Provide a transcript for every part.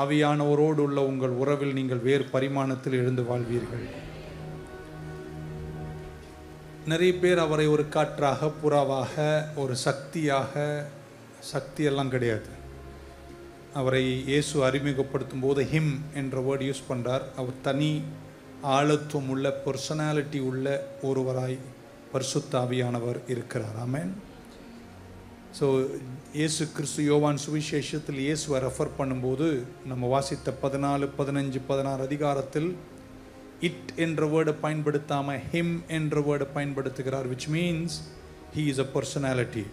ஆவியானவரோடு உள்ள உங்கள் உறவில் நீங்கள் வேறு பரிமாணத்தில் எழுந்து வாழ்வீர்கள். நிறைய பேர் அவரை ஒரு காற்றாக, புறாவாக, ஒரு சக்தியெல்லாம் கிடையாது. அவரை இயேசு அறிமுகப்படுத்தும் போது ஹிம் என்ற வேர்டு யூஸ் பண்ணுறார். அவர் தனி ஆழத்துவம் உள்ள, பர்சனாலிட்டி உள்ள ஒருவராய் பரிசுத்த ஆவியானவர் இருக்கிறார். ஆமென். ஸோ இயேசு கிறிஸ்து யோவான் சுவிசேஷத்தில் இயேசுவை ரெஃபர் பண்ணும்போது நம்ம வாசித்த 14, 15, 16 அதிகாரத்தில் இட் என்ற வேர்டை பயன்படுத்தாமல் ஹிம் என்ற வேர்டை பயன்படுத்துகிறார். Which means he is a personality.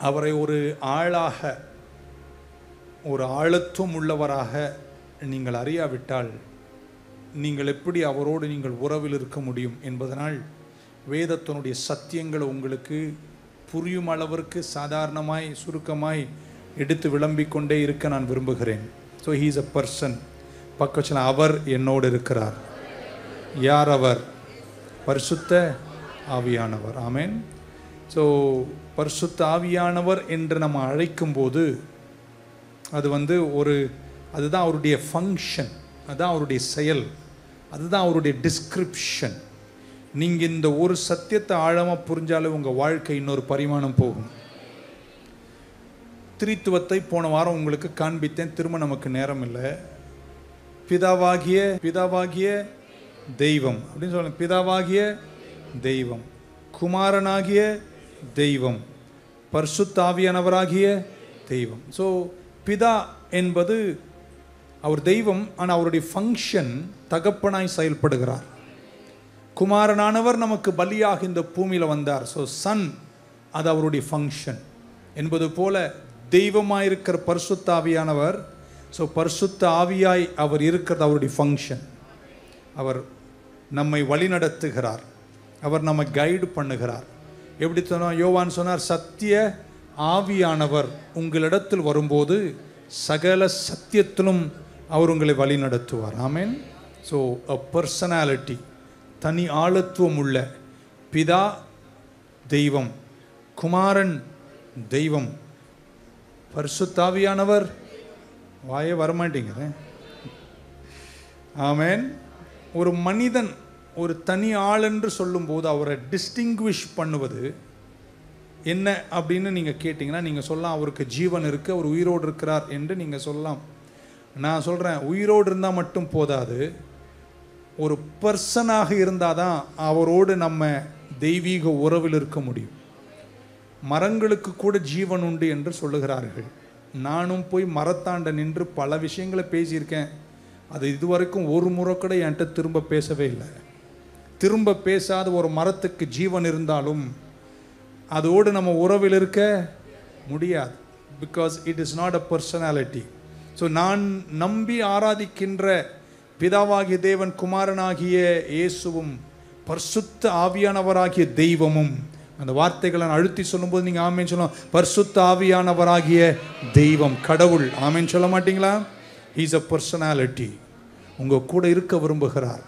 அவரை ஒரு ஆளாக, ஒரு ஆழத்துவம் உள்ளவராக நீங்கள் அறியாவிட்டால் நீங்கள் எப்படி அவரோடு நீங்கள் உறவில் இருக்க முடியும் என்பதனால் வேதத்தினுடைய சத்தியங்களை உங்களுக்கு புரியும் அளவிற்கு சாதாரணமாய் சுருக்கமாய் எடுத்து விளம்பிக்கொண்டே இருக்க நான் விரும்புகிறேன். So he is a person. பக்கத்தில் அவர் என்னோடு இருக்கிறார். யார் அவர்? பரிசுத்த ஆவியானவர். ஆமென். ஸோ பரிசுத்த ஆவியானவர் என்று நம்ம அழைக்கும்போது அது அதுதான் அவருடைய ஃபங்க்ஷன், அதுதான் அவருடைய செயல், அதுதான் அவருடைய டிஸ்கிரிப்ஷன். நீங்கள் இந்த ஒரு சத்தியத்தை ஆழமாக புரிஞ்சாலே உங்கள் வாழ்க்கை இன்னொரு பரிமாணம் போகும். திரித்துவத்தை போன வாரம் உங்களுக்கு காண்பித்தேன், திரும்ப நமக்கு நேரம் இல்லை. பிதாவாகிய தெய்வம் அப்படின்னு சொல்லுங்க. பிதாவாகிய தெய்வம், குமாரனாகிய தெய்வம், பரிசுத்த ஆவியானவராகிய தெய்வம். ஸோ பிதா என்பது அவர் தெய்வம், ஆனால் அவருடைய ஃபங்க்ஷன் தகப்பனாய் செயல்படுகிறார். குமாரனானவர் நமக்கு பலியாக இந்த பூமியில் வந்தார். ஸோ சன், அது அவருடைய ஃபங்க்ஷன் என்பது போல தெய்வமாயிருக்கிற பரிசுத்த ஆவியானவர், ஸோ பரிசுத்த ஆவியாய் அவர் இருக்கிறது அவருடைய ஃபங்க்ஷன். அவர் நம்மை வழிநடத்துகிறார், அவர் நம்மை கைடு பண்ணுகிறார். எப்படி சொன்னால், யோவான் சொன்னார், சத்திய ஆவியானவர் உங்களிடத்தில் வரும்போது சகல சத்தியத்திலும் அவர் உங்களை வழி நடத்துவார். ஆமென். ஸோ அ பர்சனாலிட்டி, தனி ஆழத்துவம் உள்ள பிதா தெய்வம், குமாரன் தெய்வம், பரிசுத்த ஆவியானவர். வாயே வரமாட்டேங்குது. ஆமென். ஒரு மனிதன் ஒரு தனி ஆள் என்று சொல்லும்போது அவரை டிஸ்டிங்விஷ் பண்ணுவது என்ன அப்படின்னு நீங்கள் கேட்டிங்கன்னா, நீங்கள் சொல்லலாம் அவருக்கு ஜீவன் இருக்குது, அவர் உயிரோடு இருக்கிறார் என்று நீங்கள் சொல்லலாம். நான் சொல்கிறேன், உயிரோடு இருந்தால் மட்டும் போதாது, ஒரு பர்சனாக இருந்தால் தான் அவரோடு நம்ம தெய்வீக உறவில் இருக்க முடியும். மரங்களுக்கு கூட ஜீவன் உண்டு என்று சொல்லுகிறார்கள். நானும் போய் மரத்தாண்ட நின்று பல விஷயங்களை பேசியிருக்கேன். அது இதுவரைக்கும் ஒரு முறை கூட என்கிட்ட திரும்ப பேசவே இல்லை. திரும்ப பேசாத ஒரு மரத்துக்கு ஜீவன் இருந்தாலும் அதோடு நம்ம உறவில் இருக்க முடியாது. Because it is not a personality. So நான் நம்பி ஆராதிக்கின்ற பிதாவாகிய தேவன், குமாரனாகிய இயேசுவும், பரிசுத்த ஆவியானவராகிய தெய்வமும், அந்த வார்த்தைகளை அழுத்தி சொல்லும்போது நீங்கள் ஆமேன்னு சொல்லலாம். பரிசுத்த ஆவியானவராகிய தெய்வம், கடவுள். ஆமேன்னு சொல்ல மாட்டீங்களா? He's a personality. உங்கள் கூட இருக்க விரும்புகிறார்.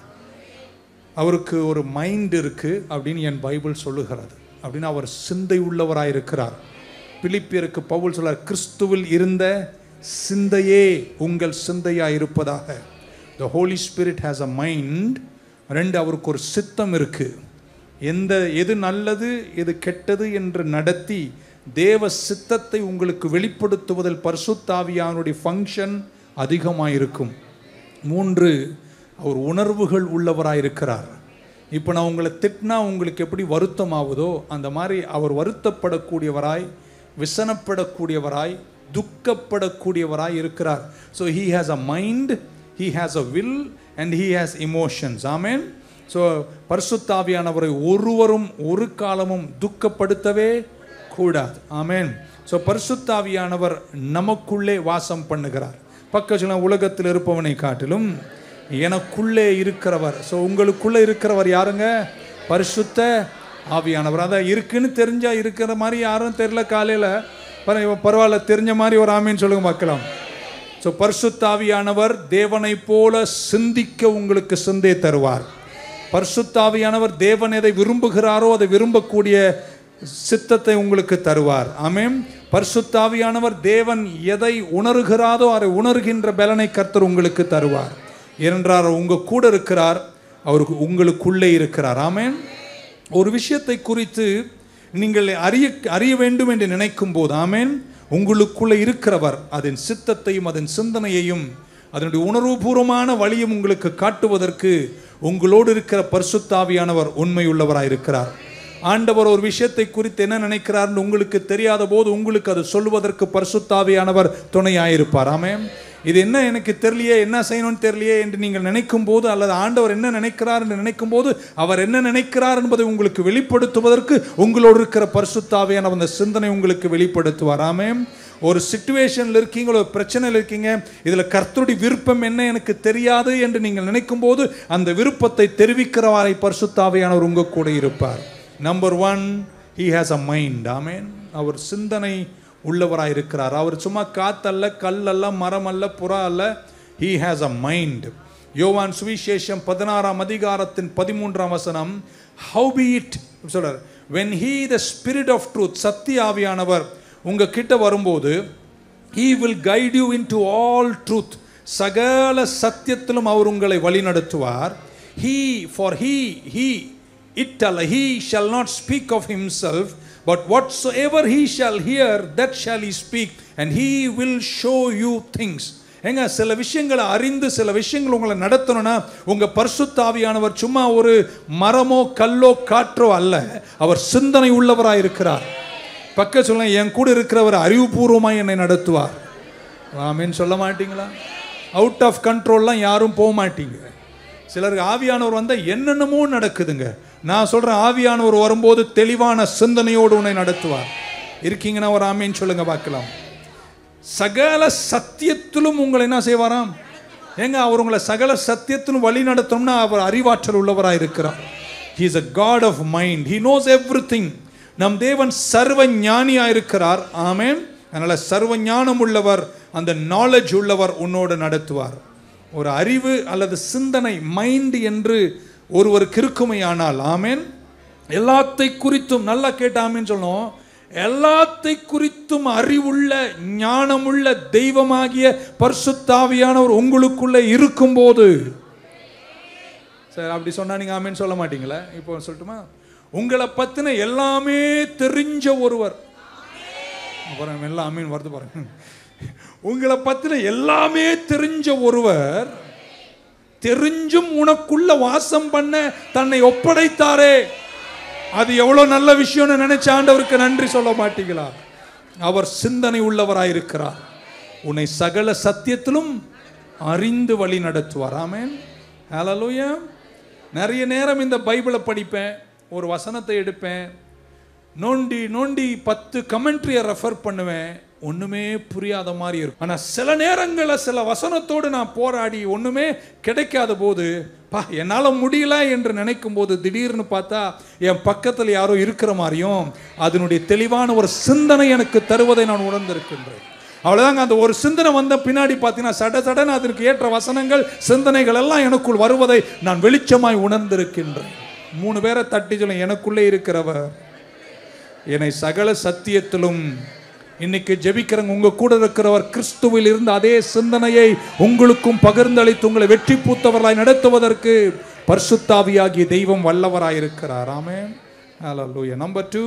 அவருக்கு ஒரு மைண்ட் இருக்குது அப்படின்னு என் பைபிள் சொல்லுகிறது. அப்படின்னு அவர் சிந்தை உள்ளவராயிருக்கிறார். பிலிப்பியருக்கு பவுல் சொல்றார், கிறிஸ்துவில் இருந்த சிந்தையே உங்கள் சிந்தையாக இருப்பதாக. The Holy Spirit has a mind. ரெண்டு, அவருக்கு ஒரு சித்தம் இருக்குது. எது நல்லது எது கெட்டது என்று நடத்தி தேவ சித்தத்தை உங்களுக்கு வெளிப்படுத்துவதில் பரிசுத்த ஆவியானுடைய ஃபங்க்ஷன் அதிகமாயிருக்கும். 3, அவர் உணர்வுகள் உள்ளவராயிருக்கிறார். இப்போ நான் உங்களை திட்டினா உங்களுக்கு எப்படி வருத்தம் ஆகுதோ அந்த மாதிரி அவர் வருத்தப்படக்கூடியவராய், விசனப்படக்கூடியவராய், துக்கப்படக்கூடியவராய் இருக்கிறார். So he has a mind, he has a will and he has emotions. Amen. So பரிசுத்த ஆவியானவரை ஒருவரும் ஒரு காலமும் துக்கப்படுத்தவே கூடாது. ஆமென். ஸோ பரிசுத்த ஆவியானவர் நமக்குள்ளே வாசம் பண்ணுகிறார். பக்கத்தில் உலகத்தில் இருப்பவனை காட்டிலும் எனக்குள்ளே இருக்கிறவர். ஸோ உங்களுக்குள்ளே இருக்கிறவர் யாருங்க? பரிசுத்த ஆவியானவர். அதான் இருக்குன்னு தெரிஞ்சா இருக்கிற மாதிரி யாரும் தெரியல. காலையில் பரவாயில்ல, தெரிஞ்ச மாதிரி ஒரு ஆமீன்னு சொல்லுங்க பார்க்கலாம். ஸோ பரிசுத்த ஆவியானவர் தேவனை போல சிந்திக்க உங்களுக்கு சிந்தை தருவார். பரிசுத்த ஆவியானவர் தேவன் எதை விரும்புகிறாரோ அதை விரும்பக்கூடிய சித்தத்தை உங்களுக்கு தருவார். ஆமென். பரிசுத்த ஆவியானவர் தேவன் எதை உணர்கிறாரோ அதை உணர்கின்ற பலனை கர்த்தர் உங்களுக்கு தருவார். ஏனென்றால் உங்க கூட இருக்கிறார், அவருக்கு உங்களுக்குள்ளே இருக்கிறார். ஆமென். ஒரு விஷயத்தை குறித்து நீங்கள் அறிய வேண்டும் என்று நினைக்கும் போது, ஆமென், உங்களுக்குள்ளே இருக்கிறவர் அதன் சித்தத்தையும் அதன் சிந்தனையையும் அதனுடைய உணர்வுபூர்வமான வழியும் உங்களுக்கு காட்டுவதற்கு உங்களோடு இருக்கிற பரிசுத்த ஆவியானவர் உண்மையுள்ளவராயிருக்கிறார். ஆண்டவர் ஒரு விஷயத்தை குறித்து என்ன நினைக்கிறார் உங்களுக்கு தெரியாத போது உங்களுக்கு அது சொல்வதற்கு பரிசுத்த ஆவியானவர் துணையாயிருப்பார். ஆமென். இது என்ன எனக்கு தெரியலையே, என்ன செய்யணும்னு தெரியலையே என்று நீங்கள் நினைக்கும் போது, அல்லது ஆண்டவர் என்ன நினைக்கிறார் என்று நினைக்கும் போது, அவர் என்ன நினைக்கிறார் என்பதை உங்களுக்கு வெளிப்படுத்துவதற்கு உங்களோடு இருக்கிற பரிசுத்த ஆவியானவர் அந்த சிந்தனை உங்களுக்கு வெளிப்படுத்துவார். ஆமென். ஒரு சிச்சுவேஷனில் இருக்கீங்க, ஒரு பிரச்சனையில் இருக்கீங்க, இதில் கர்த்தருடைய விருப்பம் என்ன எனக்கு தெரியாது என்று நீங்கள் நினைக்கும் போது அந்த விருப்பத்தை தெரிவிக்கிறவரை பரிசுத்த ஆவியானவர் உங்க கூட இருப்பார். Number 1, he has a mind. ஆமென். அவர் சிந்தனை உள்ளவராயிருக்கிறார். அவர் சும்மா காத்தல்ல, கல்லல்ல, மரம் அல்ல, புறா அல்ல. he has a mind. யோவான் சுவிசேஷம் 16ஆம் அதிகாரத்தின் 13ஆம் வசனம், how be it சொல்றார், when he the spirit of truth, சத்திய ஆவியானவர் உங்க கிட்ட வரும்போது, he will guide you into all truth, சகல சத்தியத்திலும் அவர் உங்களை வழிநடத்துவார். he shall not speak of himself, but whatsoever he shall hear, that shall he speak, and he will show you things. எங்க சில விஷயங்களை அறிந்து சில விஷயங்கள் உங்களை நடத்தணும்னா உங்க பரிசுத்த ஆவியானவர் சும்மா ஒரு மரமோ கல்லோ காற்றோ அல்ல, அவர் சிந்தனை உள்ளவராயிருக்கிறார். பக்க சொல்ல, என் கூட இருக்கிறவர் அறிவுபூர்வமாய் என்னை நடத்துவார். ஆமென் சொல்ல மாட்டீங்களா? அவுட் ஆஃப் கண்ட்ரோல்லாம் யாரும் போக மாட்டீங்க. சிலருக்கு ஆவியானவர் வந்தால் என்னென்னமோ நடக்குதுங்க. நான் சொல்கிறேன், ஆவியானவர் வரும்போது தெளிவான சிந்தனையோடு உன்னை நடத்துவார். இருக்கீங்கன்னா ஒரு ஆமீன் சொல்லுங்க பார்க்கலாம். சகல சத்தியத்திலும் உங்களை என்ன செய்வாராம்? ஏங்க அவர் உங்களை சகல சத்தியத்திலும் வழி நடத்தணும்னா அவர் அறிவாற்றல் உள்ளவராக இருக்கிறார். He is a God of mind. He knows everything. நம் தேவன் சர்வ ஞானியாக இருக்கிறார். ஆமென். அதனால சர்வ ஞானம் உள்ளவர், அந்த நாலேஜ் உள்ளவர் உன்னோடு நடத்துவார். ஒரு அறிவு அல்லது சிந்தனை மைண்ட் என்று ஒருவருக்கு இருக்குமையானால், ஆமென், எல்லாத்தை குறித்தும் நல்லா கேட்ட ஆமென் சொல்லணும், எல்லாத்தை குறித்தும் அறிவுள்ள ஞானமுள்ள தெய்வமாகிய பரிசுத்த ஆவியானவர் உங்களுக்குள்ளே இருக்கும்போது, சார் அப்படி சொன்னா நீங்க ஆமென் சொல்ல மாட்டீங்களா? இப்போ சொல்லட்டுமா? உங்களை பத்தின எல்லாமே தெரிஞ்ச ஒருவர், எல்லாம் ஆமென் வருது பாருங்க. உங்களை பத்தின எல்லாமே தெரிஞ்ச ஒருவர் தெரிஞ்சும் உனக்குள்ள வாசம் பண்ண தன்னை ஒப்படைத்தாரே, அது எவ்வளவு நல்ல விஷயம்னு நினைச்ச ஆண்டவருக்கு நன்றி சொல்ல மாட்டீங்களா? அவர் சிந்தனை உள்ளவராயிருக்கிறார். உன்னை சகல சத்தியத்திலும் அறிந்து வழி நடத்துவார். ஆமென். ஹல்லேலூயா. நிறைய நேரம் இந்த பைபிளை படிப்பேன், ஒரு வசனத்தை எடுப்பேன், நோண்டி நோண்டி 10 கமெண்ட்ரியை ரெஃபர் பண்ணுவேன், ஒன்றுமே புரியாத மாதிரி இருக்கும். ஆனால் சில நேரங்களில் சில வசனத்தோடு நான் போராடி ஒன்றுமே கிடைக்காத போது, என்னால் முடியல என்று நினைக்கும் போது திடீர்னு பார்த்தா என் பக்கத்தில் யாரோ இருக்கிற மாதிரியும் அதனுடைய தெளிவான ஒரு சிந்தனை எனக்கு தருவதை நான் உணர்ந்திருக்கின்றேன். அவ்வளோதாங்க. அந்த ஒரு சிந்தனை வந்த பின்னாடி பார்த்தீங்கன்னா சடசடன் அதற்கு ஏற்ற வசனங்கள் சிந்தனைகள் எல்லாம் எனக்குள் வருவதை நான் வெளிச்சமாய் உணர்ந்திருக்கின்றேன். 3 பேரை தட்டி சொல்ல, எனக்குள்ளே இருக்கிறவர் என்னை சகல சத்தியத்திலும், இன்னைக்கு ஜெபிக்கிறவங்க உங்க கூட இருக்கிறவர் கிறிஸ்துவில் இருந்த அதே சிந்தனையை உங்களுக்கும் பகிர்ந்தளித்து உங்களை வெற்றி பூத்தவர்களாய் நடத்துவதற்கு பரிசுத்த ஆவியாகிய தெய்வம் வல்லவராயிருக்கிறார். ஆமென். ஹல்லேலூயா. நம்பர் 2,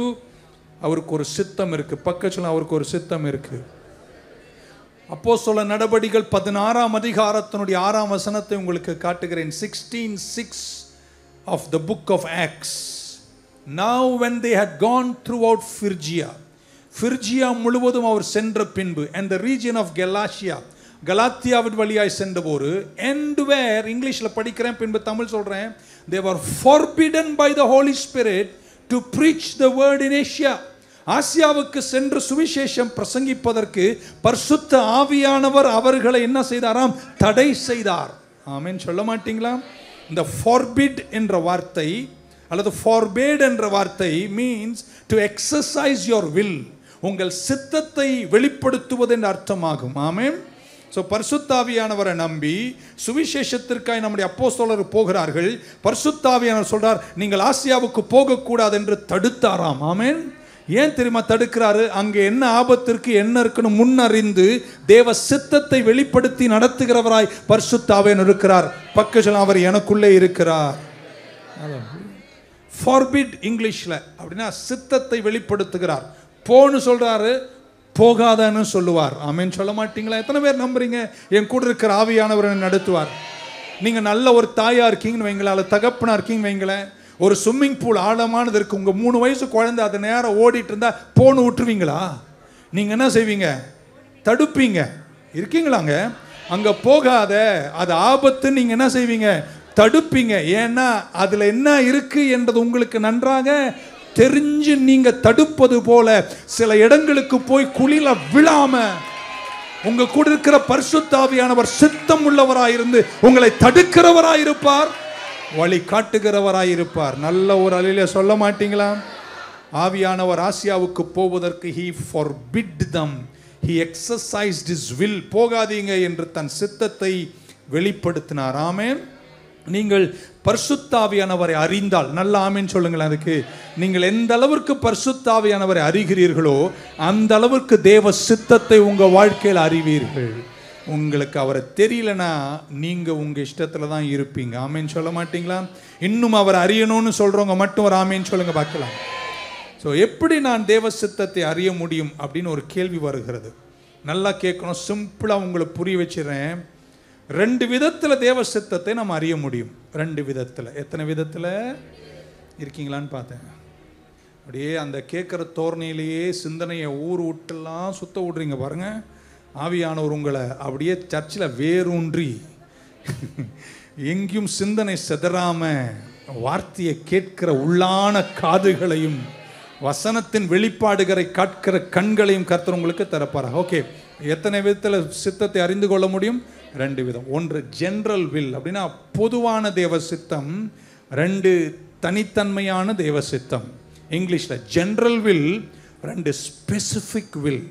அவருக்கு ஒரு சித்தம் இருக்கு. பக்கத்துல அவருக்கு ஒரு சித்தம் இருக்கு. அப்போஸ்தலர் நடபடிகள் 16ஆம் அதிகாரத்தினுடைய 6ஆம் வசனத்தை உங்களுக்கு காட்டுகிறேன். 16:6 of the book of Acts. Now when they had gone throughout Phrygia முழுவதும் அவர் சென்ற பின்பு, and the region of Galatia, கலாத்தியாவின் வழியாய் சென்றபோது, and where, இங்கிலீஷ்ல படிக்கிறேன் பின்பு தமிழ் சொல்றேன், they were forbidden by the Holy Spirit to preach the word in Asia. ஆசியாவுக்கு சென்று சுவிசேஷம் பிரசங்கிப்பதற்கு பரிசுத்த ஆவியானவர் அவர்களை என்ன செய்தாராம்? தடை செய்தார். ஆமென் சொல்ல மாட்டீங்களா? இந்த forbid என்ற வார்த்தை அல்லது forbade என்ற வார்த்தை means to exercise your will, உங்கள் சித்தத்தை வெளிப்படுத்துவது என்ற அர்த்தமாகும். ஆமென். ஸோ பரிசுத்த ஆவியானவரை நம்பி சுவிசேஷத்திற்காக நம்முடைய அப்போஸ்தலர் போகிறார்கள். பரிசுத்த ஆவியானவர் சொல்றார், நீங்கள் ஆசியாவுக்கு போகக்கூடாது என்று தடுத்தாராம். ஆமென். ஏன் தெரியுமா தடுக்கிறாரு? அங்கே என்ன ஆபத்திற்கு என்ன இருக்குன்னு முன்னறிந்து தேவ சித்தத்தை வெளிப்படுத்தி நடத்துகிறவராய் பரிசுத்த ஆவியானவர் இருக்கிறார். பக்கத்தில் அவர் எனக்குள்ளே இருக்கிறார். ஃபார்பிட் இங்கிலீஷ்ல அப்படின்னா சித்தத்தை வெளிப்படுத்துகிறார். போன்னு சொல்றாரு, போகாதன்னு சொல்லுவார். ஆமென் சொல்ல மாட்டீங்களா? எத்தனை பேர் நம்புறீங்க என் கூட இருக்கிற ஆவியானவர் நடத்துவார்? நீங்க நல்ல ஒரு தாயா இருக்கீங்கன்னு வைங்களேன், அல்ல தகப்பனா இருக்கீங்கன்னு வைங்களேன், ஒரு ஸ்விம்மிங் பூல் ஆழமானது இருக்கு, உங்க 3 வயசு குழந்தை அது நேரம் ஓடிட்டு இருந்தா போன்னு விட்டுருவீங்களா? நீங்க என்ன செய்வீங்க? தடுப்பீங்க. இருக்கீங்களாங்க? அங்க போகாத, அது ஆபத்து, நீங்க என்ன செய்வீங்க? தடுப்பீங்க. ஏன்னா அதுல என்ன இருக்கு என்றது உங்களுக்கு நன்றாக தெரிஞ்சு நீங்க தடுப்பது போல சில இடங்களுக்கு போய் குழில விழாம உங்க கூட இருக்கிற பரிசுத்த ஆவியானவர் சித்தம் உள்ளவராயிருந்து உங்களை தடுக்கிறவராயிருப்பார், வழி காட்டுகிறவராயிருப்பார். நல்ல ஒரு அலையில சொல்ல மாட்டீங்களா? ஆவியானவர் ஆசியாவுக்கு போவதற்கு he forbid them, he exercised his will. போகாதீங்க என்று தன் சித்தத்தை வெளிப்படுத்தினார். ஆமென். நீங்கள் பரிசுத்த ஆவியானவரை அறிந்தால், நல்ல ஆமென் சொல்லுங்களேன். அதுக்கு நீங்கள் எந்த அளவிற்கு பரிசுத்த ஆவியானவரை அறிகிறீர்களோ அந்த அளவிற்கு தேவ சித்தத்தை உங்க வாழ்க்கையில் அறிவீர்கள். உங்களுக்கு அவரை தெரியலனா நீங்க உங்க இஷ்டத்துல தான் இருப்பீங்க. ஆமென் சொல்ல மாட்டீங்களா? இன்னும் அவர் அறியணும்னு சொல்றவங்க மட்டும் ஒரு ஆமென் சொல்லுங்க பார்க்கலாம். ஸோ எப்படி நான் தேவ சித்தத்தை அறிய முடியும் அப்படின்னு ஒரு கேள்வி வருகிறது. நல்லா கேட்கணும், சிம்பிளா உங்களை புரிய வச்சிடறேன். 2 விதத்தில் தேவ சித்தத்தை நம்ம அறிய முடியும். 2 விதத்தில். எத்தனை விதத்தில் இருக்கீங்களான்னு பார்த்தேன். அப்படியே அந்த கேட்குற தோரணையிலேயே சிந்தனையை ஊர் விட்டுலாம் சுத்த விட்றீங்க பாருங்க. ஆவியானவர் உங்களை அப்படியே சர்ச்சில் வேரூன்றி எங்கேயும் சிந்தனை செதறாம வார்த்தையை கேட்கிற உள்ளான காதுகளையும் வசனத்தின் வெளிப்பாடுகளை காட்கிற கண்களையும் கர்த்தர் உங்களுக்கு தரப்பாரா? ஓகே, எத்தனை விதத்தில் சித்தத்தை அறிந்து கொள்ள முடியும்? 2 விதம். ஒன்று ஜெனரல் வில் அப்படின்னா பொதுவான தேவ சித்தம். 2 தனித்தன்மையான தேவ சித்தம். இங்கிலீஷில் ஜெனரல் வில், 2 ஸ்பெசிஃபிக் வில்.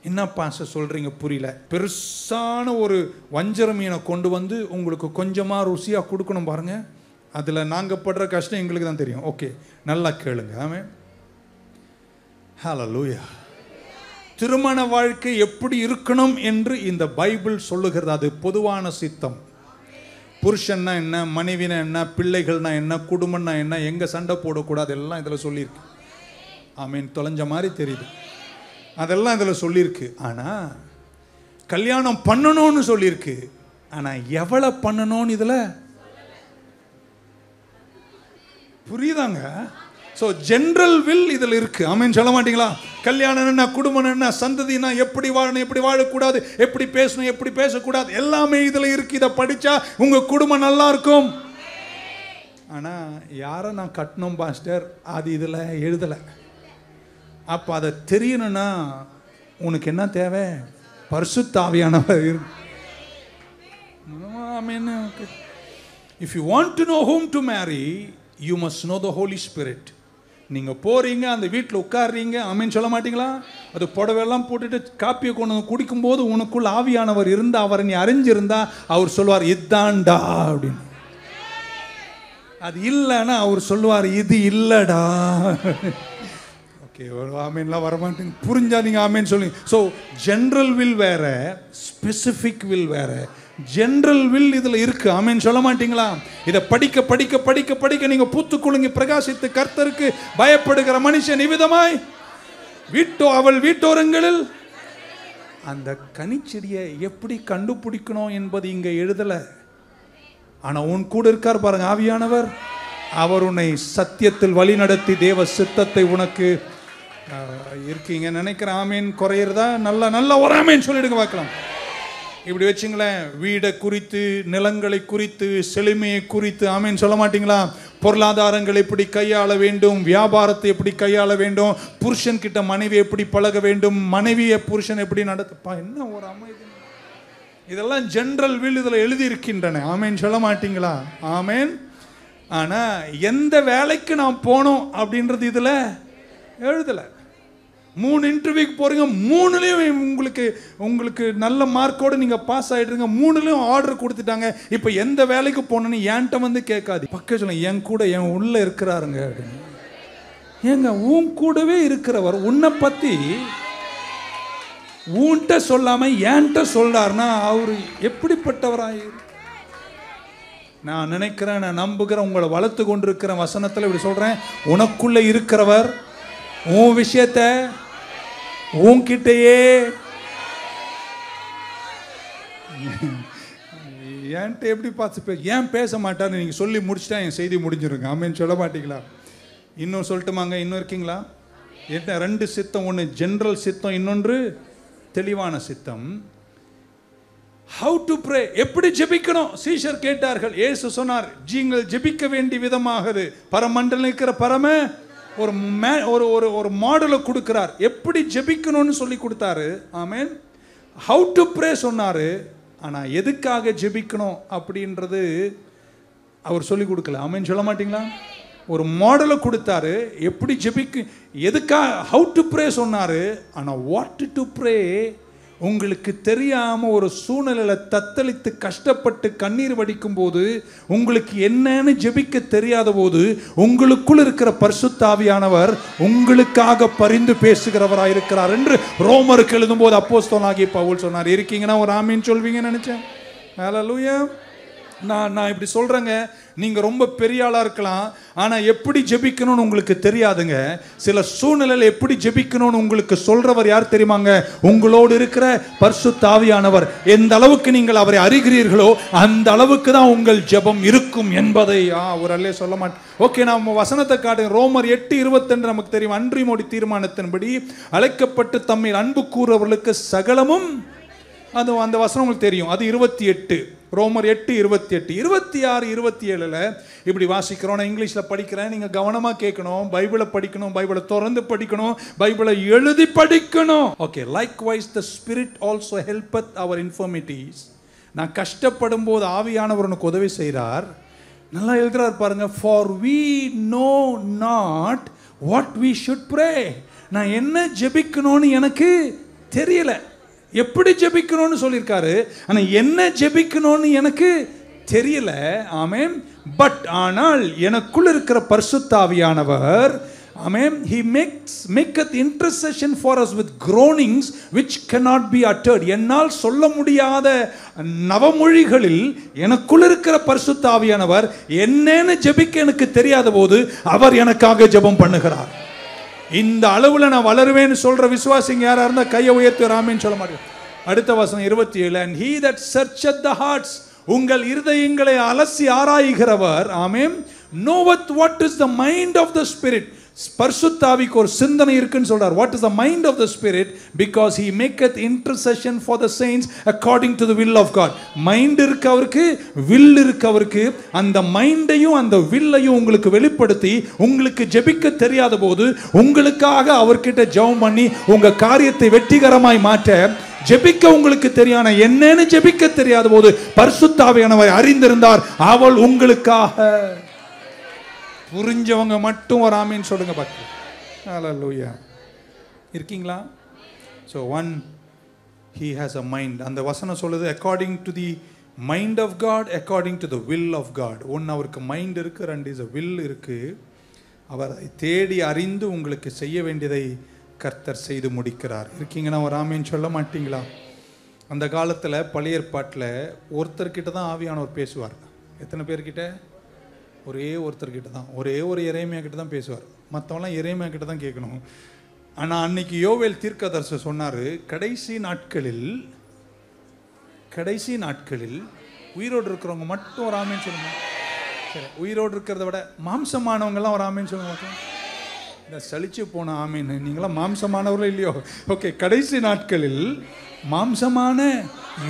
என்ன பாச சொல்றீங்க புரியல? பெருசான ஒரு வஞ்சர மீனை கொண்டு வந்து உங்களுக்கு கொஞ்சமாக ருசியாக கொடுக்கணும் பாருங்க, அதில் நாங்கள் படுற கஷ்டம் எங்களுக்கு தான் தெரியும். ஓகே, நல்லா கேளுங்க. ஆமென். ஹல்லேலூயா. திருமண வாழ்க்கை எப்படி இருக்கணும் என்று இந்த பைபிள் சொல்லுகிறது. அது பொதுவான சித்தம். புருஷன்னா என்ன, மனைவினா என்ன, பிள்ளைகள்னா என்ன, குடும்பம்னா என்ன, எங்க சண்டை போடக்கூடாது எல்லாம் இதில் சொல்லியிருக்கு. ஆமீன். தொலைஞ்ச மாதிரி தெரியுது, அதெல்லாம் இதில் சொல்லியிருக்கு. ஆனால் கல்யாணம் பண்ணணும்னு சொல்லியிருக்கு. ஆனால் எவ்வளோ பண்ணணும்னு இதில் புரியுதாங்க? ஸோ ஜென்ரல் வில் இதில் இருக்கு. ஆமீன் சொல்ல மாட்டீங்களா? கல்யாணம் என்ன, குடும்பம் என்ன, சந்ததினா எப்படி வாழணும், எப்படி வாழக்கூடாது, எப்படி பேசணும், எப்படி பேசக்கூடாது, எல்லாமே இதில் இருக்கு. இதை படித்தா உங்கள் குடும்பம் நல்லா இருக்கும். ஆனால் யாரை நான் கட்டணும் பாஸ்டர், அது இதில் எழுதலை. அப்போ அதை தெரியணும்னா உனக்கு என்ன தேவை? பரிசுத்த ஆவியானவர். ஆமென். If you want to know whom to marry, you must know the Holy Spirit. நீங்க போறீங்க, அந்த வீட்டில் உட்கார்றீங்க, ஆமென் சொல்ல மாட்டீங்களா? அது புடவெல்லாம் போட்டுட்டு காப்பியை கொண்டு வந்து குடிக்கும்போது உனக்குள்ள ஆவியானவர் இருந்தா, அவரை நீ அறிஞ்சிருந்தா அவர் சொல்லுவார் இதாண்டா அப்படின்னு. அது இல்லைன்னா அவர் சொல்லுவார் இது இல்லடா. ஓகே, ஒரு ஆமீன்லாம் வரமாட்டேங்க. புரிஞ்சா நீங்கள் ஆமீன் சொல்லுங்க. ஸோ ஜென்ரல் வில் வேற, ஸ்பெசிஃபிக் வில் வேற. ஜென்ரல் வில் இதில் இருக்கு. ஆமீன் சொல்ல மாட்டீங்களா? இதை படிக்க படிக்க படிக்க படிக்க நீங்கள் பூத்துக்குழுங்கி பிரகாசித்து கர்த்தருக்கு பயப்படுகிற மனுஷன் இவ்விதமாய் அவள் வீட்டோரங்களில் அந்த கனிச்செடியை எப்படி கண்டுபிடிக்கணும் என்பது இங்கே எழுதலை. ஆனால் உன் கூட இருக்கார் பாருங்க ஆவியானவர். அவர் உன்னை சத்தியத்தில் வழி நடத்தி தேவ சித்தத்தை உனக்கு இருக்கீங்க நினைக்கிற. ஆமீன் குறையிறதா? நல்ல ஒரு ஆமீன் சொல்லிடுங்க பார்க்கலாம். இப்படி வச்சுங்களேன், வீடை குறித்து, நிலங்களை குறித்து, செழுமையை குறித்து ஆமீன் சொல்ல மாட்டீங்களா? பொருளாதாரங்களை எப்படி கையாள வேண்டும், வியாபாரத்தை எப்படி கையாள வேண்டும், புருஷன் கிட்ட மனைவி எப்படி பழக வேண்டும், மனைவியை புருஷன் எப்படி நடத்துப்பா. என்ன ஒரு அமைதி! இதெல்லாம் ஜென்ரல் வில் இதில் எழுதி இருக்கின்றன. ஆமீன் சொல்ல மாட்டீங்களா? ஆமீன். ஆனால் எந்த வேலைக்கு நான் போனோம் அப்படின்றது இதில் எழுதலை. 3 இன்டர்வியூக்கு போகிறீங்க, 3லையும் உங்களுக்கு நல்ல மார்க்கோடு நீங்கள் பாஸ் ஆகிடுறீங்க, 3லையும் ஆர்டர் கொடுத்துட்டாங்க. இப்போ எந்த வேலைக்கு போனோன்னு என்கிட்ட வந்து கேட்காது, பக்கம் சொல்லுங்க என் கூட என் உள்ளே இருக்கிறாருங்க அப்படின்னு. ஏங்க உன் கூடவே இருக்கிறவர் உன்னை பத்தி உன்கிட்ட சொல்லாம என்கிட்ட சொல்றாருன்னா அவரு எப்படிப்பட்டவராய்? நான் நினைக்கிறேன், நான் நம்புகிறேன், உங்களை வளர்த்து கொண்டிருக்கிற வசனத்தில் இப்படி சொல்றேன், உனக்குள்ள இருக்கிறவர் உன் விஷயத்த உன்கிட்டயே என்கிட்ட எப்படி பார்த்து ஏன் பேச மாட்டான்னு நீங்க சொல்லி முடிச்சுட்டா என் செய்தி முடிஞ்சிருங்க. ஆமேன்னு சொல்ல மாட்டீங்களா? இன்னும் சொல்லட்டுமாங்க? இன்னும் இருக்கீங்களா? என்ன 2 சித்தம், ஒன்று ஜெனரல் சித்தம், இன்னொன்று தெளிவான சித்தம். How to pray, எப்படி ஜெபிக்கணும் சீஷர் கேட்டார்கள். இயேசு சொன்னார், நீங்கள் ஜெபிக்க வேண்டிய விதமாகுது. பரமண்டலம் இருக்கிற பரம ஒரு மாடலை கொடுக்கிறார், எப்படி ஜெபிக்கணும்னு சொல்லி கொடுத்தாரு. ஆமென். How to pray சொன்னாரு, ஆனா எதுக்காக ஜெபிக்கணும் அப்படின்றது அவர் சொல்லி கொடுக்கல. ஆமென் சொல்ல மாட்டீங்களா? ஒரு மாடலை கொடுத்தாரு, எப்படி ஜெபிக்க, எதுக்காக how to pray சொன்னாரு. ஆனா what to pray உங்களுக்கு தெரியாம ஒரு சூழ்நிலையில தத்தளித்து கஷ்டப்பட்டு கண்ணீர் வடிக்கும் போது, உங்களுக்கு என்னன்னு ஜெபிக்க தெரியாத போது, உங்களுக்குள் இருக்கிற பரிசுத்த ஆவியானவர் உங்களுக்காக பரிந்து பேசுகிறவராய் இருக்கிறார் என்று ரோமருக்கு எழுதும் போது அப்போஸ்தலனாகிய பவுல் சொன்னார். இருக்கீங்கன்னா ஒரு ஆமீன் சொல்வீங்கன்னு நினைச்சேன். ஹல்லேலூயா. நான் இப்படி சொல்றேங்க, நீங்க ரொம்ப பெரிய ஆளா இருக்கலாம், ஆனா எப்படி ஜெபிக்கணும்னு உங்களுக்கு தெரியாதுங்க. சில சூழ்நிலையில எப்படி ஜெபிக்கணும்னு உங்களுக்கு சொல்றவர் யார் தெரியுமாங்க? உங்களோடு இருக்கிற பரிசுத்த ஆவியானவர். எந்த அளவுக்கு நீங்கள் அவரை அறிகிறீர்களோ அந்த அளவுக்கு தான் உங்கள் ஜெபம் இருக்கும் என்பதை ஒரு அல்லே சொல்ல மாட்டேன். ஓகே, நான் வசனத்தை காட்டுங்க. ரோமர் 8:22 நமக்கு தெரியும். அன்றிமோடி தீர்மானத்தின்படி அழைக்கப்பட்டு தம்மில் அன்பு கூறுவர்களுக்கு சகலமும், அது அந்த வசனம் உங்களுக்கு தெரியும். அது 28, ரோமர் 8:28. 26, 27 இப்படி வாசிக்கிறோம். நான் இங்கிலீஷ்ல படிக்கிறேன், நீங்க கவனமா கேட்கணும். பைபிளை படிக்கணும், பைபிளை திறந்து படிக்கணும், பைபிளை எழுதி படிக்கணும். Okay. Likewise the spirit also helpeth our infirmities. நான் கஷ்டப்படும் போது ஆவியானவர் எனக்கு உதவி செய்கிறார். நல்லா எழுதுறார் பாருங்க. For we know not what we should pray. நான் என்ன ஜெபிக்கணும்னு எனக்கு தெரியல. எப்படி ஜெபிக்கணும்னு சொல்லியிருக்காரு, ஆனா என்ன ஜெபிக்கணும்னு எனக்கு தெரியல. ஆமென். பட் ஆனால் எனக்குள்ள இருக்கிற பரிசுத்த ஆவியானவர், ஆமென், he maketh intercession for us with groanings which cannot be uttered. என்னால் சொல்ல முடியாத நவமொழிகளில் எனக்குள்ள இருக்கிற பரிசுத்த ஆவியானவர் என்னன்னு ஜெபிக்க எனக்கு தெரியாத போது அவர் எனக்காக ஜெபம் பண்ணுகிறார். இந்த அளவுல நான் வளருவேன்னு சொல்ற விசுவாசிங்க யாரா இருந்தா கையை உயர்த்தி ஆமென் சொல்ல மாட்டேன். அடுத்த வசனம் 27. and he that searcheth the hearts, உங்கள் இருதயங்களை அலசி ஆராய்கிறவர், ஆமென், knoweth what is the mind of the spirit. பரிசுத்த ஆவிக்கு ஒரு சிந்தனை இருக்குன்னு சொல்றார். what is the mind of the spirit? because he maketh intercession for the saints according to the will of God. Mind இருக்கு அவருக்கு, வில் இருக்கு அவருக்கு. அந்த மைண்டையும் அந்த வில்லையும் உங்களுக்கு வெளிப்படுத்தி உங்களுக்கு ஜெபிக்க தெரியாத போது உங்களுக்காக அவர்கிட்ட ஜெபம் பண்ணி உங்க காரியத்தை வெற்றிகரமாய் மாற்ற ஜெபிக்க உங்களுக்கு தெரியான என்னன்னு ஜெபிக்க தெரியாத போது பரிசுத்த ஆவியானவர் அறிந்திருந்தார். அவள் உங்களுக்காக. புரிஞ்சவங்க மட்டும் ஒரு ஆமீன் சொல்லுங்க பாத்து. ஹல்லேலூயா. இருக்கீங்களா? So one, he has a mind. அந்த வசனம் சொல்லுது according to the mind of God, according to the will of God. ஒன்னு அவருக்கு மைண்ட் இருக்கு, ரெண்டு இஸ் a will இருக்கு. அவர் தேடி அறிந்து உங்களுக்கு செய்ய வேண்டியதை கர்த்தர் செய்து முடிக்கிறார். இருக்கீங்கன்னா ஒரு ஆமீன் சொல்ல மாட்டீங்களா? அந்த காலத்தில் பழைய ஏற்பாட்டில் ஒருத்தர்கிட்ட தான் ஆவியானவர் பேசுவார். எத்தனை பேர்கிட்ட? ஒரே ஒருத்தர்கிட்ட தான், ஒரே ஒரு எரேமியா கிட்ட தான் பேசுவார். மற்றவங்களாம் எரேமியா கிட்ட தான் கேட்கணும். ஆனால் அன்னைக்கு யோவேல் தீர்க்கதரிசி சொன்னார், கடைசி நாட்களில் உயிரோடு இருக்கிறவங்க மட்டும் ஒரு ஆமீன் சொல்லுங்க. சரி, உயிரோடு இருக்கிறத விட மாம்சமானவங்கெல்லாம் ஒரு ஆமீன் சொல்லுங்க மாட்டோம். இந்த சலிச்சு போன ஆமீன், நீங்களாம் மாம்சமானவர்களோ இல்லையோ. ஓகே. கடைசி நாட்களில் மாம்சமான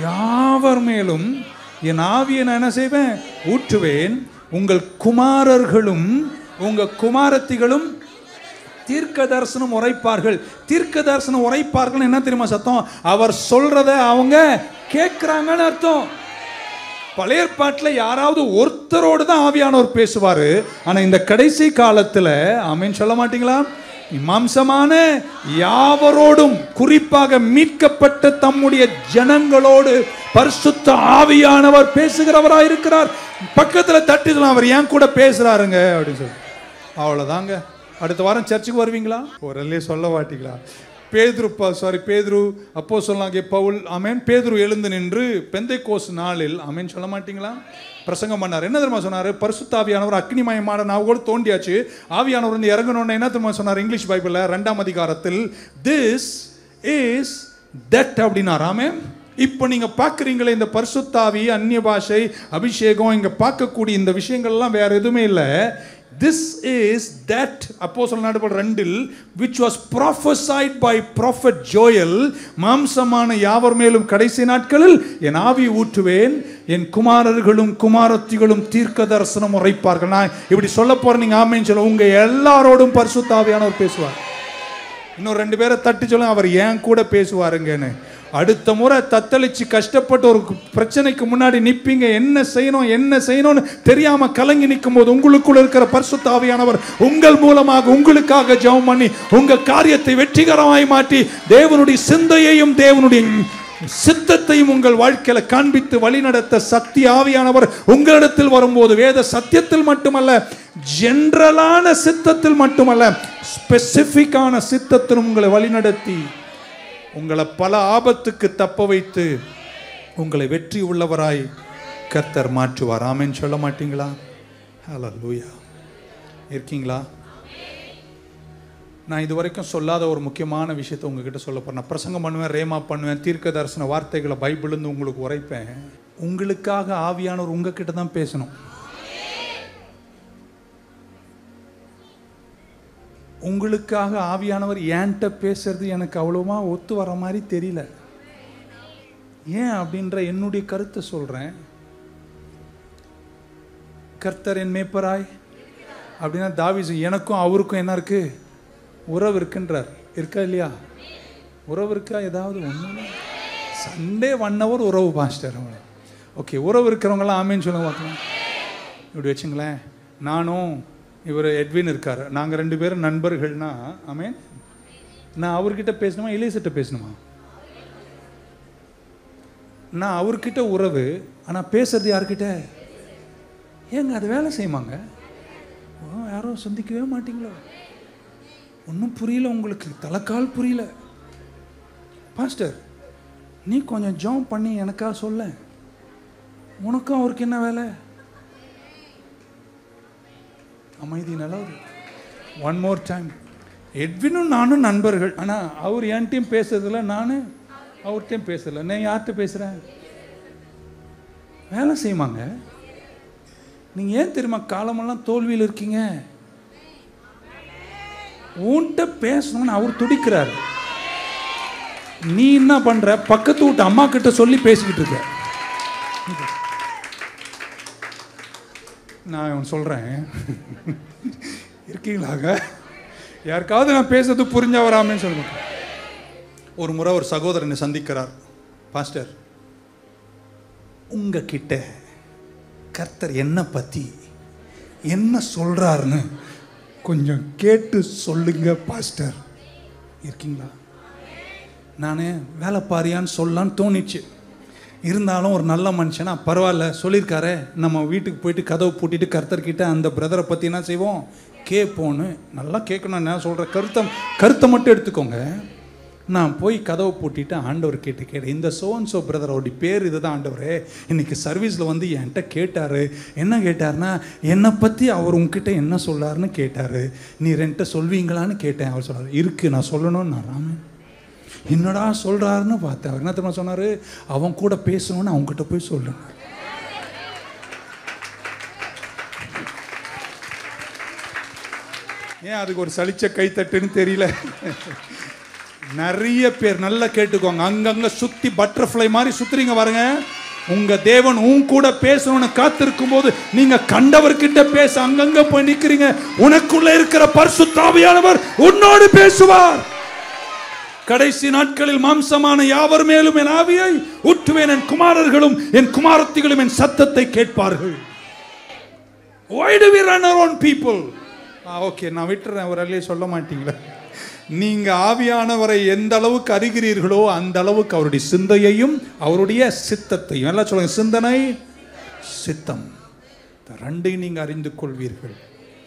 யாவர் மேலும் என் ஆவியை நான் என்ன செய்வேன்? ஊற்றுவேன். உங்கள் குமாரர்களும் உங்க குமாரத்திகளும் தீர்க்க தரிசனம் உரைப்பார்கள். தீர்க்க தரிசனம் உரைப்பார்கள் என்ன தெரியுமா சத்தம்? அவர் சொல்றத அவங்க கேட்கிறாங்கன்னு அர்த்தம். பழைய ஏற்பாட்டில் யாராவது ஒருத்தரோடு தான் ஆவியானவர் பேசுவாரு. ஆனா இந்த கடைசி காலத்துல ஆமென் சொல்ல மாட்டீங்களா? மாம்சமான யாவரோடும், குறிப்பாக மீட்கப்பட்ட தம்முடைய ஜனங்களோடு பரிசுத்த ஆவியானவர் பேசுகிறவராய் இருக்கிறார். பக்கத்துல தட்டி அவர் ஏன் கூட பேசுறாருங்க அப்படின்னு சொல்லி. அவ்வளவுதாங்க. அடுத்த வாரம் சர்ச்சுக்கு வருவீங்களா? ஒரே சொல்ல மாட்டீங்களா? பேதுரு அப்போ சொல்லாங்க பவுல் ஆமென். பேதுரு எழுந்து நின்று பெந்தைக்கோஸ்து நாளில் ஆமென் சொல்ல மாட்டீங்களா பிரசங்கம் பண்ணார். என்ன தெரியுமா சொன்னார்? பரிசுத்த ஆவியானவர் அக்னிமயமான நாவோடு தோண்டியாச்சு. ஆவியானவர் வந்து இறங்கணும்னு என்ன தெரியுமா சொன்னார்? இங்கிலீஷ் பைபிள்ல 2ஆம் அதிகாரத்தில் திஸ் இஸ் தட் அப்படின்னார். ஆமென். இப்போ நீங்க பார்க்குறீங்களே இந்த பரிசுத்த ஆவி, அந்நிய பாஷை, அபிஷேகம், இங்க பார்க்கக்கூடிய இந்த விஷயங்கள்லாம் வேற எதுவுமே இல்லை. This is that அப்போஸ்தலர் நடபடிகள் 2 which was prophesied by prophet Joel. மாம்சமான யாவர் மேலும் கடைசி நாட்களில் என் ஆவி ஊற்றுவேன், என் குமாரர்களும் குமாரத்திகளும் தீர்க்க தரிசனம் உரைப்பார்கள். நான் இப்படி சொல்ல போறேன், நீங்க ஆமென் சொல்லுங்க. உங்க எல்லாரோடும் பரிசுத்த ஆவியானவர் பேசுவார். இன்னும் 2 பேரை தட்டி சொல்லுங்க, அவர் ஏன் கூட பேசுவாருங்கன்னு. அடுத்த முறை தத்தளிச்சு கஷ்டப்பட்டு ஒரு பிரச்சனைக்கு முன்னாடி நிற்பீங்க, என்ன செய்யணும்னு தெரியாம கலங்கி நிற்கும் போது உங்களுக்குள்ள இருக்கிற பரிசுத்த ஆவியானவர் உங்கள் மூலமாக உங்களுக்காக ஜெபம் பண்ணி உங்க காரியத்தை வெற்றிகரமாய் மாற்றி தேவனுடைய சிந்தையையும் தேவனுடைய சித்தத்தையும் உங்கள் வாழ்க்கையில காண்பித்து வழிநடத்த சக்தி ஆவியானவர் உங்களிடத்தில் வரும்போது வேத சத்தியத்தில் மட்டுமல்ல, ஜெனரலான சித்தத்தில் மட்டுமல்ல, ஸ்பெசிபிக்கான சித்தத்தில் உங்களை வழிநடத்தி உங்களை பல ஆபத்துக்கு தப்ப வைத்து உங்களை வெற்றி உள்ளவராய் கர்த்தர் மாற்றுவார். ஆமென் சொல்ல மாட்டீங்களா? ஹல்லேலூயா. இருக்கீங்களா? நான் இதுவரைக்கும் சொல்லாத ஒரு முக்கியமான விஷயத்தை உங்ககிட்ட சொல்ல போறேன். நான் பிரசங்கம் பண்ணுவேன், ரேமா பண்ணுவேன், தீர்க்க தரிசன வார்த்தைகளை பைபிள்லேருந்து உங்களுக்கு உரைப்பேன். உங்களுக்காக ஆவியானவர் உங்ககிட்ட தான் பேசணும். உங்களுக்காக ஆவியானவர் என்கிட்ட பேசுறது எனக்கு அவ்வளோவா ஒத்து வர மாதிரி தெரியல. ஏன் அப்படின்ற என்னுடைய கருத்தை சொல்றேன். கர்த்தர் என் மேய்ப்பராய் அப்படின்னா தாவீது எனக்கும் அவருக்கும் என்ன இருக்கு? உறவு இருக்குன்றார். இருக்கா இல்லையா? உறவு இருக்கா? ஏதாவது ஒன்று சண்டே 1 hour உறவு பாஸ்டர். ஓகே, உறவு இருக்கிறவங்களாம் ஆமேன்னு சொல்லுங்க பார்க்கலாம். இப்படி வச்சுங்களேன், நானும் இவர் எட்வின் இருக்கார், நாங்கள் 2 பேரும் நண்பர்கள்னா ஆமேன். நான் அவர்கிட்ட பேசணுமா எலிசட்ட பேசணுமா? நான் அவர்கிட்ட உறவு, ஆனால் பேசுறது யார்கிட்ட? ஏங்க அது வேலை செய்யுமாங்க? யாரும் சந்திக்கவே மாட்டீங்களோ? ஒன்றும் புரியல உங்களுக்கு, தலைக்கால் புரியல. பாஸ்டர் நீ கொஞ்சம் ஜாம் பண்ணி எனக்காக சொல்ல, உனக்கும் அவருக்கு என்ன வேலை? அமைதி நல்லது. 1 more time. எட்வினும் நானும் நண்பர்கள், ஆனால் அவர் என்கிட்டையும் பேசுறதில்ல, நான் அவர்கிட்டையும் பேசல. நான் யார்கிட்ட பேசுகிறேன்? வேலை செய்யுமாங்க. நீங்கள் ஏன் தெரியுமா காலமெல்லாம் தோல்வியில் இருக்கீங்க? உன்கிட்ட பேசணும்னு அவர் துடிக்கிறார். நீ என்ன பண்ற? பக்கத்து வீட்டு அம்மா கிட்ட சொல்லி பேசிக்கிட்டு இருக்க. நான் சொல்றேன், இருக்கீங்களாங்க? யாருக்காவது நான் பேசுறது புரிஞ்ச வராமன்னு சொல்லுங்க. ஒரு முறை ஒரு சகோதரனை சந்திக்கிறார். பாஸ்டர் உங்ககிட்ட கர்த்தர் என்ன பத்தி என்ன சொல்றாருன்னு கொஞ்சம் கேட்டு சொல்லுங்க பாஸ்டர். இருக்கீங்களா? நான் வேலை பாரியான்னு சொல்லலான்னு தோணிச்சு. இருந்தாலும் ஒரு நல்ல மனுஷனா பரவாயில்ல சொல்லியிருக்காரு, நம்ம வீட்டுக்கு போயிட்டு கதவை பூட்டிட்டு கர்த்தர்கிட்ட அந்த பிரதரை பற்றி என்ன செய்வோம் கேட்போன்னு. நல்லா கேட்கணும். நான் சொல்கிற கருத்தை மட்டும் எடுத்துக்கோங்க. நான் போய் கதவை பூட்டிட்டு ஆண்டவர் கேட்டேன், இந்த சோன்சோ பிரதரோடைய பேர் இது தான் ஆண்டவரே, இன்னைக்கு சர்வீஸில் வந்து என்கிட்ட கேட்டார். என்ன கேட்டார்னா, என்னை பற்றி அவர் உங்ககிட்ட என்ன சொல்கிறாருன்னு கேட்டார். நீ ரெண்ட்ட சொல்வீங்களான்னு கேட்டேன். அவர் சொல்கிறார் இருக்குது நான் சொல்லணும்னு. நான் ராமன் என்னடா சொல்கிறாருன்னு பார்த்தேன். அவர் என்ன தெரியுமா சொன்னார்? அவன் கூட பேசணும்னு அவங்ககிட்ட போய் சொல்லணும். ஏன் அதுக்கு ஒரு சலிச்ச கைத்தட்டுன்னு தெரியல. நிறைய பேர் நல்லா கேட்டுக்கோங்க, அங்கங்க சுத்தி பட்டர்ஃப்ளை மாதிரி சுத்துறீங்க பாருங்க. உங்க தேவன் உன் கூட பேசணும்னு காத்திருக்கும் போது நீங்க கண்டவர்கிட்ட பேச அங்கங்க போய் நிக்கிறீங்க. உனக்குள்ள இருக்கிற பரிசுத்த ஆவியானவர் உன்னோடு பேசுவார். கடைசி நாட்களில் மாம்சமான யாவர் மேலும் என் ஆவியை ஊற்றுவேன், என் குமாரர்களும் என் குமாரத்திகளும் என் சத்தத்தை கேட்பார்கள். Why do we run our own people? Okay, நான் விட்டுறேன். ஒரு அல்லையே சொல்ல மாட்டீங்களா? நீங்க ஆவியானவரை எந்த அளவுக்கு அறிகிறீர்களோ அந்த அளவுக்கு அவருடைய சிந்தையையும் அவருடைய சித்தத்தையும், எல்லாம் சொல்லுங்க, சிந்தனை சித்தம், ரெண்டையும் நீங்க அறிந்து கொள்வீர்கள்.